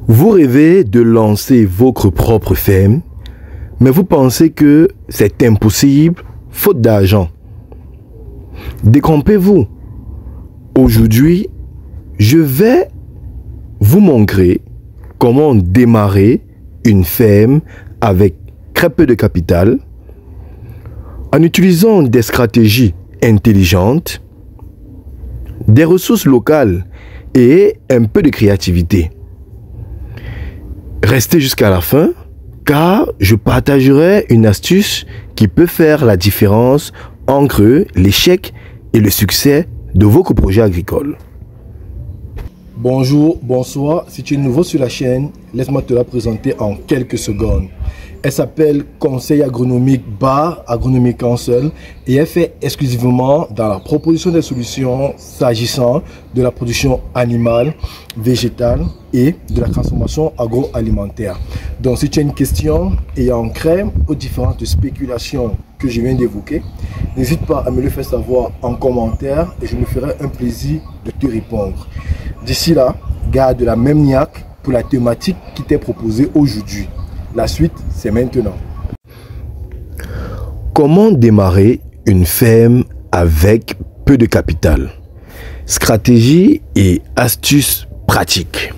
Vous rêvez de lancer votre propre ferme, mais vous pensez que c'est impossible, faute d'argent. Détrompez-vous. Aujourd'hui, je vais vous montrer comment démarrer une ferme avec très peu de capital, en utilisant des stratégies intelligentes, des ressources locales et un peu de créativité. Restez jusqu'à la fin, car je partagerai une astuce qui peut faire la différence entre l'échec et le succès de votre projet agricole. Bonjour, bonsoir, si tu es nouveau sur la chaîne, laisse-moi te la présenter en quelques secondes. Elle s'appelle Conseil agronomique Bar Agronomic Council et elle fait exclusivement dans la proposition des solutions s'agissant de la production animale, végétale et de la transformation agroalimentaire. Donc si tu as une question ayant trait aux différentes spéculations que je viens d'évoquer, n'hésite pas à me le faire savoir en commentaire et je me ferai un plaisir de te répondre. D'ici là, garde la même niaque pour la thématique qui t'est proposée aujourd'hui. La suite, c'est maintenant. Comment démarrer une ferme avec peu de capital? Stratégie et astuces pratiques.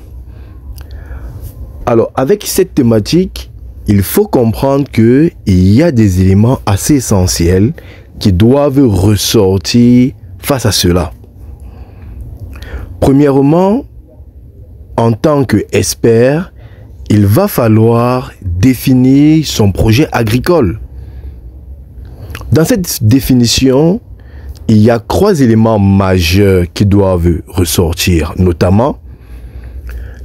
Alors, avec cette thématique, il faut comprendre qu'il y a des éléments assez essentiels qui doivent ressortir face à cela. Premièrement, en tant qu'expert, il va falloir définir son projet agricole. Dans cette définition, il y a 3 éléments majeurs qui doivent ressortir, notamment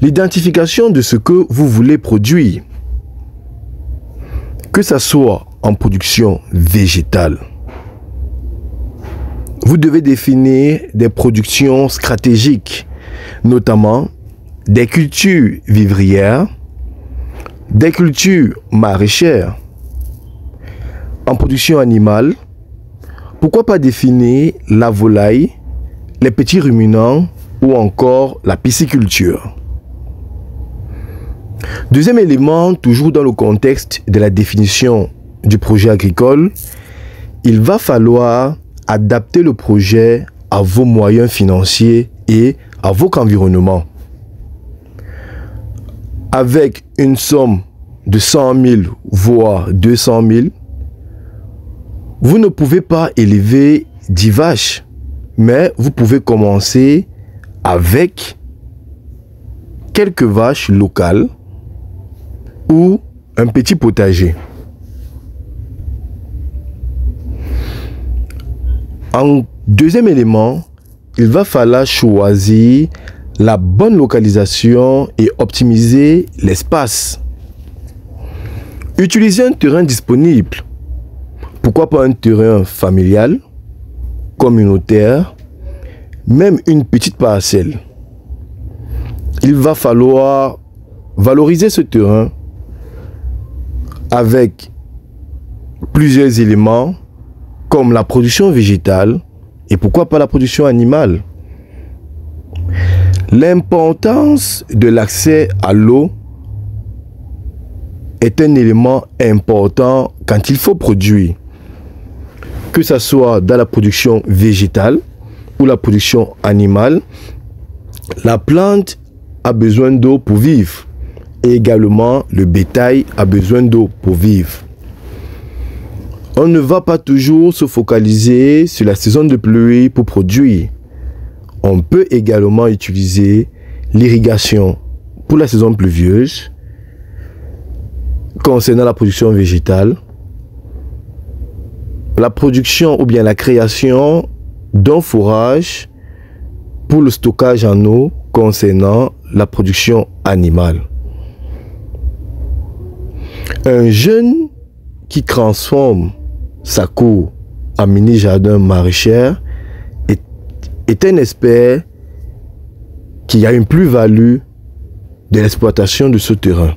l'identification de ce que vous voulez produire, que ce soit en production végétale. Vous devez définir des productions stratégiques, notamment des cultures vivrières, des cultures maraîchères. En production animale, pourquoi pas définir la volaille, les petits ruminants ou encore la pisciculture. Deuxième élément, toujours dans le contexte de la définition du projet agricole, il va falloir adapter le projet à vos moyens financiers et à votre environnement. Avec une somme de 100 000 voire 200 000, vous ne pouvez pas élever 10 vaches, mais vous pouvez commencer avec quelques vaches locales ou un petit potager. En deuxième élément, il va falloir choisir la bonne localisation et optimiser l'espace. Utilisez un terrain disponible. Pourquoi pas un terrain familial, communautaire, même une petite parcelle. Il va falloir valoriser ce terrain avec plusieurs éléments comme la production végétale et pourquoi pas la production animale. L'importance de l'accès à l'eau est un élément important quand il faut produire. Que ce soit dans la production végétale ou la production animale, la plante a besoin d'eau pour vivre. Et également, le bétail a besoin d'eau pour vivre. On ne va pas toujours se focaliser sur la saison de pluie pour produire. On peut également utiliser l'irrigation pour la saison pluvieuse. Concernant la production végétale, la production ou bien la création d'un fourrage pour le stockage en eau concernant la production animale. Un jeune qui transforme sa cour en mini-jardin maraîcher est un expert qui a une plus-value de l'exploitation de ce terrain.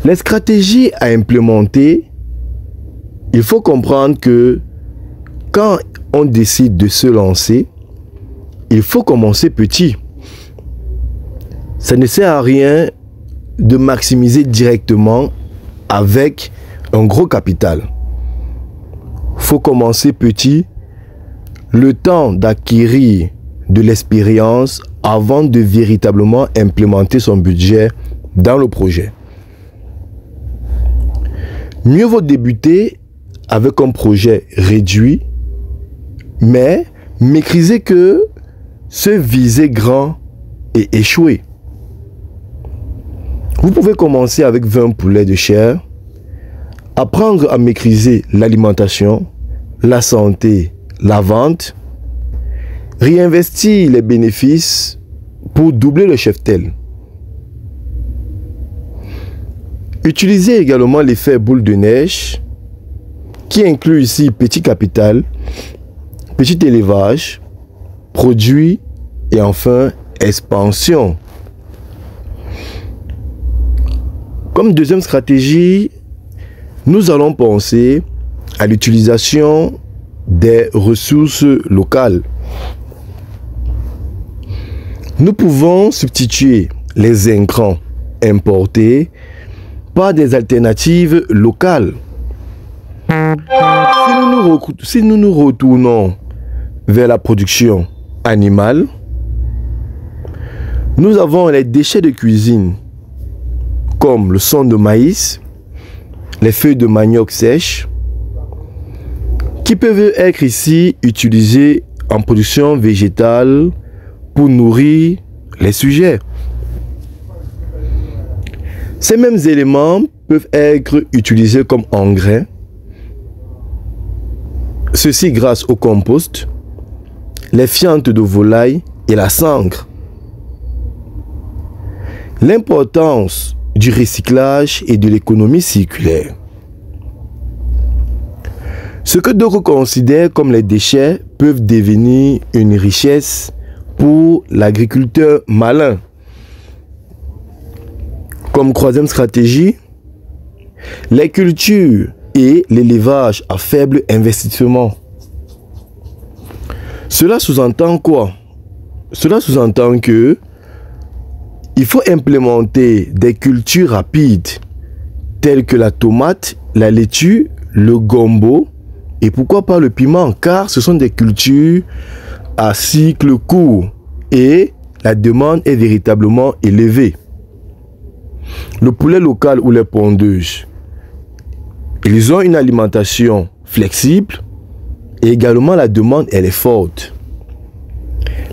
Les stratégies à implémenter, il faut comprendre que quand on décide de se lancer, il faut commencer petit. ça ne sert à rien de maximiser directement avec un gros capital. Faut commencer petit, le temps d'acquérir de l'expérience avant de véritablement implémenter son budget dans le projet. Mieux vaut débuter avec un projet réduit, mais maîtriser que se viser grand et échouer. Vous pouvez commencer avec 20 poulets de chair, apprendre à maîtriser l'alimentation, la santé, la vente, réinvestir les bénéfices pour doubler le cheptel. Utilisez également l'effet boule de neige qui inclut ici petit capital, petit élevage, produit et enfin expansion. Comme deuxième stratégie, nous allons penser à l'utilisation des ressources locales. Nous pouvons substituer les intrants importés par des alternatives locales. Si nous nous retournons vers la production animale, nous avons les déchets de cuisine comme le son de maïs, les feuilles de manioc sèches, qui peuvent être ici utilisées en production végétale pour nourrir les sujets. Ces mêmes éléments peuvent être utilisés comme engrais, ceci grâce au compost, les fientes de volaille et la cendre. L'importance du recyclage et de l'économie circulaire. Ce que d'autres considèrent comme les déchets peuvent devenir une richesse pour l'agriculteur malin. Comme troisième stratégie, les cultures et l'élevage à faible investissement. Cela sous-entend quoi? Cela sous-entend que il faut implémenter des cultures rapides telles que la tomate, la laitue, le gombo et pourquoi pas le piment, car ce sont des cultures à cycle court et la demande est véritablement élevée. Le poulet local ou les pondeuses, ils ont une alimentation flexible et également la demande elle est forte.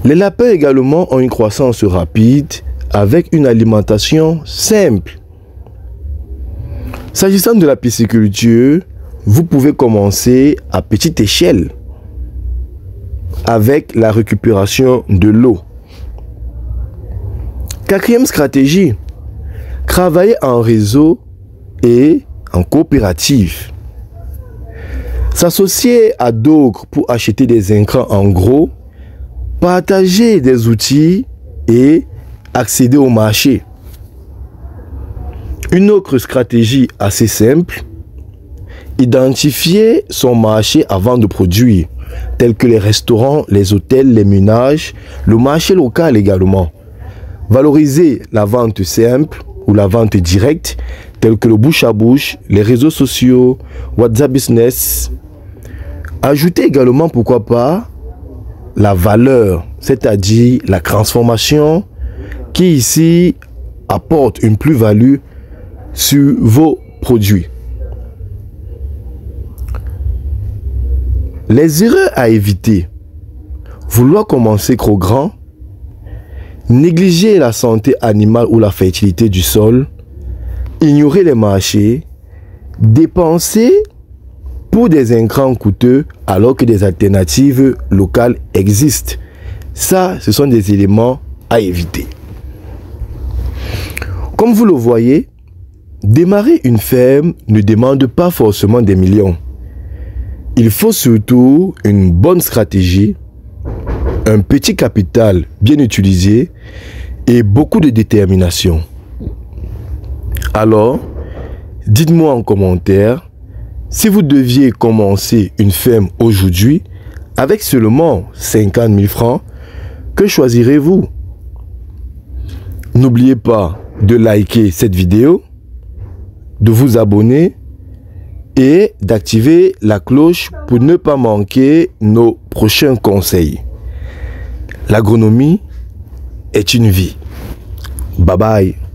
Les lapins également ont une croissance rapide avec une alimentation simple. S'agissant de la pisciculture, vous pouvez commencer à petite échelle avec la récupération de l'eau. Quatrième stratégie, travailler en réseau et en coopérative. S'associer à d'autres pour acheter des intrants en gros, partager des outils et accéder au marché. Une autre stratégie assez simple, identifier son marché avant de produire, tels que les restaurants, les hôtels, les ménages, le marché local également. Valoriser la vente simple ou la vente directe, tels que le bouche à bouche, les réseaux sociaux, WhatsApp Business. Ajouter également, pourquoi pas, la valeur, c'est-à-dire la transformation qui ici apporte une plus-value sur vos produits. Les erreurs à éviter. Vouloir commencer trop grand, négliger la santé animale ou la fertilité du sol, ignorer les marchés, dépenser pour des intrants coûteux alors que des alternatives locales existent. Ça, ce sont des éléments à éviter. Comme vous le voyez, démarrer une ferme ne demande pas forcément des millions. Il faut surtout une bonne stratégie, un petit capital bien utilisé et beaucoup de détermination. Alors, dites-moi en commentaire, si vous deviez commencer une ferme aujourd'hui avec seulement 50 000 francs, que choisirez-vous? N'oubliez pas de liker cette vidéo, de vous abonner et d'activer la cloche pour ne pas manquer nos prochains conseils. L'agronomie est une vie. Bye bye.